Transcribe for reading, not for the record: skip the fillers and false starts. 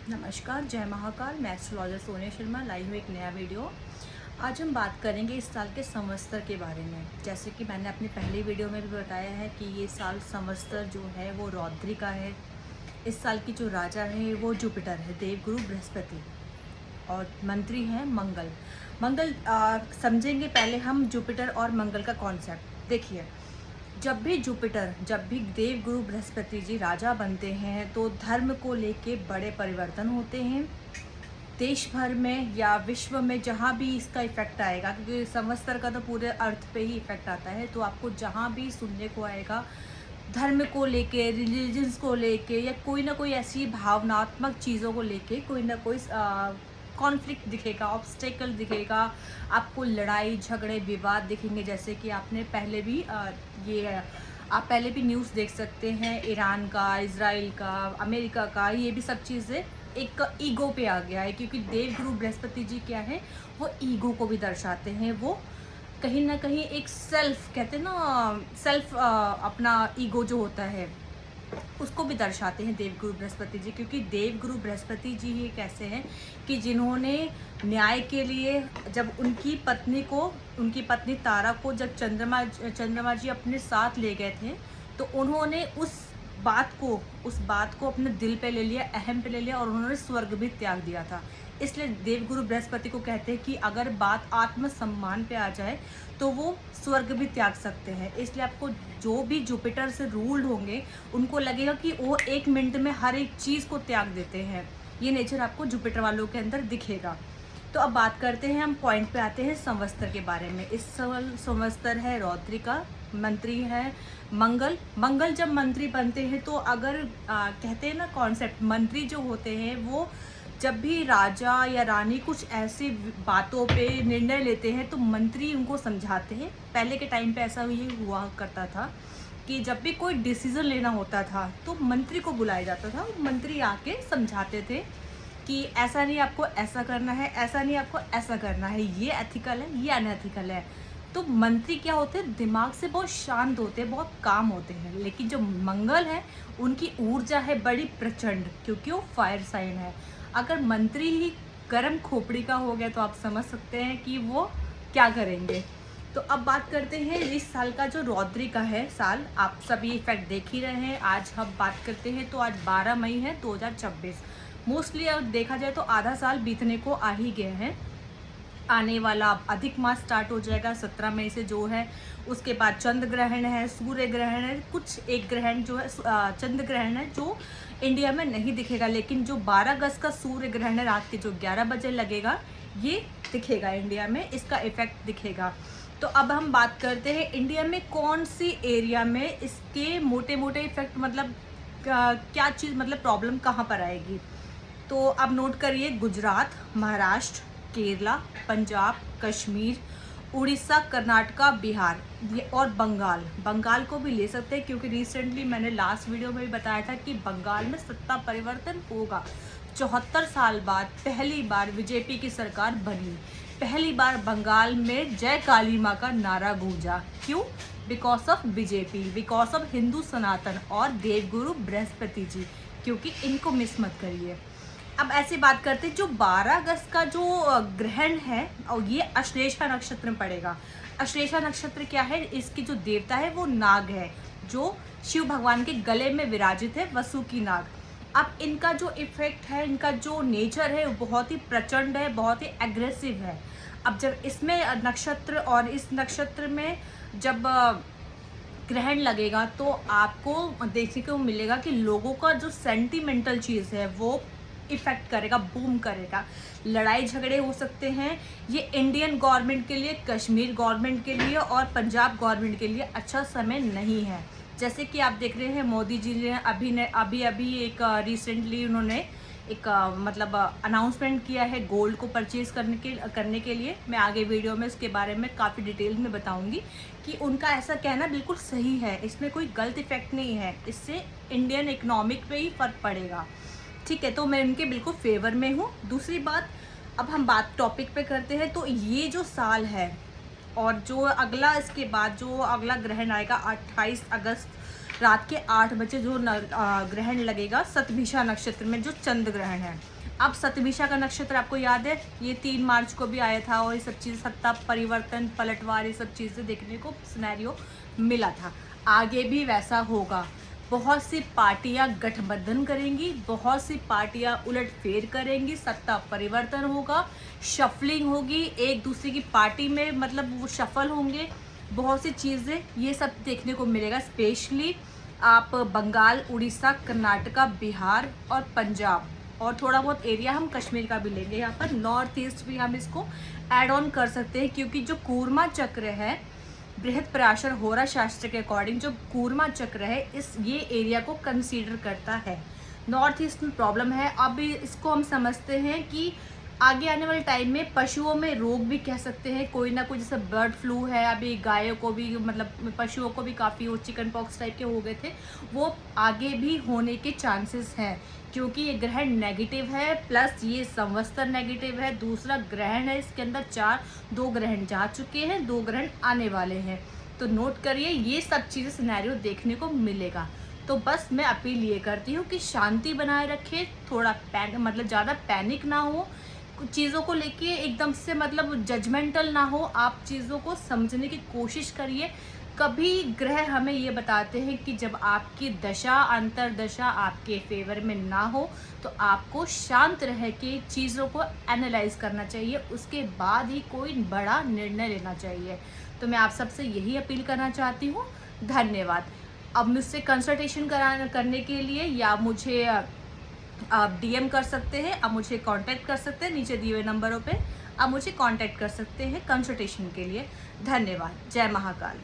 नमस्कार, जय महाकाल। मैं एस्ट्रोलॉजर सोनिया शर्मा लाई हूँ एक नया वीडियो। आज हम बात करेंगे इस साल के संवत्सर के बारे में। जैसे कि मैंने अपनी पहली वीडियो में भी बताया है कि ये साल संवत्सर जो है वो रौद्री का है। इस साल की जो राजा है वो जुपिटर है, देवगुरु बृहस्पति, और मंत्री हैं मंगल। समझेंगे पहले हम जुपिटर और मंगल का कॉन्सेप्ट। देखिए, जब भी देवगुरु बृहस्पति जी राजा बनते हैं तो धर्म को लेके बड़े परिवर्तन होते हैं। देश भर में या विश्व में जहाँ भी इसका इफेक्ट आएगा, क्योंकि संवत्सर का तो पूरे अर्थ पे ही इफेक्ट आता है, तो आपको जहाँ भी सुनने को आएगा धर्म को लेके, रिलीजन्स को लेके, या कोई ना कोई ऐसी भावनात्मक चीज़ों को लेके कोई ना कोई कॉन्फ्लिक्ट दिखेगा, ऑब्स्टेकल दिखेगा, आपको लड़ाई झगड़े विवाद दिखेंगे। जैसे कि आपने पहले भी आप पहले भी न्यूज़ देख सकते हैं, ईरान का, इजराइल का, अमेरिका का, ये भी सब चीज़ें एक ईगो पे आ गया है, क्योंकि देवगुरु बृहस्पति जी क्या है, वो ईगो को भी दर्शाते हैं। वो कहीं ना कहीं एक सेल्फ कहते हैं ना, सेल्फ अपना ईगो जो होता है उसको भी दर्शाते हैं देवगुरु बृहस्पति जी। क्योंकि देवगुरु बृहस्पति जी ही कैसे हैं कि जिन्होंने न्याय के लिए, जब उनकी पत्नी तारा को जब चंद्रमा जी अपने साथ ले गए थे, तो उन्होंने उस बात को अपने दिल पे ले लिया, अहम पे ले लिया, और उन्होंने स्वर्ग भी त्याग दिया था। इसलिए देवगुरु बृहस्पति को कहते हैं कि अगर बात आत्मसम्मान पे आ जाए तो वो स्वर्ग भी त्याग सकते हैं। इसलिए आपको जो भी जुपिटर से रूल्ड होंगे उनको लगेगा कि वो 1 मिनट में हर एक चीज़ को त्याग देते हैं। ये नेचर आपको जुपिटर वालों के अंदर दिखेगा। तो अब बात करते हैं, हम पॉइंट पे आते हैं संवत्सर के बारे में। इस साल संवत्सर है रौद्री का, मंत्री है मंगल जब मंत्री बनते हैं तो अगर कहते हैं ना कॉन्सेप्ट, मंत्री जो होते हैं वो जब भी राजा या रानी कुछ ऐसी बातों पे निर्णय लेते हैं तो मंत्री उनको समझाते हैं। पहले के टाइम पे ऐसा ये हुआ करता था कि जब भी कोई डिसीजन लेना होता था तो मंत्री को बुलाया जाता था, मंत्री आके समझाते थे कि ऐसा नहीं, आपको ऐसा करना है, ऐसा नहीं, आपको ऐसा करना है, ये एथिकल है, ये अनएथिकल है। तो मंत्री क्या होते हैं, दिमाग से बहुत शांत होते हैं, बहुत काम होते हैं। लेकिन जो मंगल है उनकी ऊर्जा है बड़ी प्रचंड, क्योंकि वो फायर साइन है। अगर मंत्री ही गर्म खोपड़ी का हो गया तो आप समझ सकते हैं कि वो क्या करेंगे। तो अब बात करते हैं इस साल का जो रौद्री का है साल, आप सभी इफेक्ट देख ही रहे हैं। आज हम बात करते हैं तो आज 12 मई है 2026। मोस्टली अब देखा जाए तो आधा साल बीतने को आ ही गए हैं। आने वाला अब अधिक मास स्टार्ट हो जाएगा 17 मई से जो है। उसके बाद चंद्र ग्रहण है, सूर्य ग्रहण है, कुछ एक ग्रहण जो है चंद्र ग्रहण है जो इंडिया में नहीं दिखेगा, लेकिन जो 12 अगस्त का सूर्य ग्रहण है रात के जो 11 बजे लगेगा, ये दिखेगा इंडिया में, इसका इफेक्ट दिखेगा। तो अब हम बात करते हैं इंडिया में कौन सी एरिया में इसके मोटे मोटे इफेक्ट, मतलब क्या चीज़, मतलब प्रॉब्लम कहाँ पर आएगी। तो अब नोट करिए, गुजरात, महाराष्ट्र, केरला, पंजाब, कश्मीर, उड़ीसा, कर्नाटका, बिहार, ये और बंगाल को भी ले सकते हैं, क्योंकि रिसेंटली मैंने लास्ट वीडियो में भी बताया था कि बंगाल में सत्ता परिवर्तन होगा। 74 साल बाद पहली बार बीजेपी की सरकार बनी, पहली बार बंगाल में जय काली माँ का नारा गूंजा। क्यों? Because of BJP, because of Hindu सनातन और देवगुरु बृहस्पति जी, क्योंकि इनको मिस मत करिए। अब ऐसी बात करते हैं, जो 12 अगस्त का जो ग्रहण है और ये अश्लेषा नक्षत्र में पड़ेगा। अश्लेषा नक्षत्र क्या है, इसकी जो देवता है वो नाग है, जो शिव भगवान के गले में विराजित है, वसुकी नाग। अब इनका जो इफेक्ट है, इनका जो नेचर है वो बहुत ही प्रचंड है, बहुत ही एग्रेसिव है। अब जब इसमें नक्षत्र और इस नक्षत्र में जब ग्रहण लगेगा तो आपको देखने को मिलेगा कि लोगों का जो सेंटिमेंटल चीज़ है वो इफेक्ट करेगा, बूम करेगा। लड़ाई झगड़े हो सकते हैं। ये इंडियन गवर्नमेंट के लिए, कश्मीर गवर्नमेंट के लिए और पंजाब गवर्नमेंट के लिए अच्छा समय नहीं है। जैसे कि आप देख रहे हैं, मोदी जी ने अभी एक रिसेंटली उन्होंने एक मतलब अनाउंसमेंट किया है गोल्ड को परचेज करने के लिए। मैं आगे वीडियो में इसके बारे में काफ़ी डिटेल में बताऊंगी कि उनका ऐसा कहना बिल्कुल सही है, इसमें कोई गलत इफेक्ट नहीं है, इससे इंडियन इकोनॉमिक पे ही फ़र्क पड़ेगा। ठीक है, तो मैं उनके बिल्कुल फेवर में हूँ। दूसरी बात, अब हम बात टॉपिक पे करते हैं। तो ये जो साल है और जो अगला, इसके बाद जो अगला ग्रहण आएगा 28 अगस्त रात के 8 बजे जो ग्रहण लगेगा सतभिषा नक्षत्र में, जो चंद्र ग्रहण है। अब सतभिषा का नक्षत्र आपको याद है, ये 3 मार्च को भी आया था और ये सब चीज़ सत्ता परिवर्तन, पलटवार, ये सब चीज़ें देखने को सिनेरियो मिला था। आगे भी वैसा होगा। बहुत सी पार्टियां गठबंधन करेंगी, बहुत सी पार्टियां उलटफेर करेंगी, सत्ता परिवर्तन होगा, शफलिंग होगी, एक दूसरे की पार्टी में मतलब वो शफल होंगे, बहुत सी चीज़ें ये सब देखने को मिलेगा। स्पेशली आप बंगाल, उड़ीसा, कर्नाटका, बिहार और पंजाब और थोड़ा बहुत एरिया हम कश्मीर का भी लेंगे। यहाँ पर नॉर्थ ईस्ट भी हम इसको ऐड ऑन कर सकते हैं, क्योंकि जो कूर्मा चक्र है, बृहद पराशर होरा शास्त्र के अकॉर्डिंग जो कूर्मा चक्र है, ये एरिया को कंसीडर करता है। नॉर्थ ईस्ट में प्रॉब्लम है। अब इसको हम समझते हैं कि आगे आने वाले टाइम में पशुओं में रोग भी कह सकते हैं, कोई ना कोई, जैसे बर्ड फ्लू है, अभी गायों को भी मतलब पशुओं को भी काफ़ी वो चिकन पॉक्स टाइप के हो गए थे, वो आगे भी होने के चांसेस हैं, क्योंकि ये ग्रहण नेगेटिव है, प्लस ये संवत्सर नेगेटिव है। दूसरा ग्रहण है, इसके अंदर 2 ग्रहण जा चुके हैं, 2 ग्रहण आने वाले हैं। तो नोट करिए, ये सब चीज़ें सिनेरियो देखने को मिलेगा। तो बस मैं अपील ये करती हूँ कि शांति बनाए रखें, थोड़ा मतलब ज़्यादा पैनिक ना हो, कुछ चीज़ों को लेके एकदम से मतलब जजमेंटल ना हो, आप चीज़ों को समझने की कोशिश करिए। कभी ग्रह हमें ये बताते हैं कि जब आपकी दशा अंतरदशा आपके फेवर में ना हो, तो आपको शांत रह के चीज़ों को एनालाइज करना चाहिए, उसके बाद ही कोई बड़ा निर्णय लेना चाहिए। तो मैं आप सबसे यही अपील करना चाहती हूँ। धन्यवाद। अब मुझसे कंसल्टेशन करने के लिए या मुझे आप डीएम कर सकते हैं, आप मुझे कांटेक्ट कर सकते हैं, नीचे दिए हुए नंबरों पे आप मुझे कांटेक्ट कर सकते हैं कंसल्टेशन के लिए। धन्यवाद। जय महाकाल।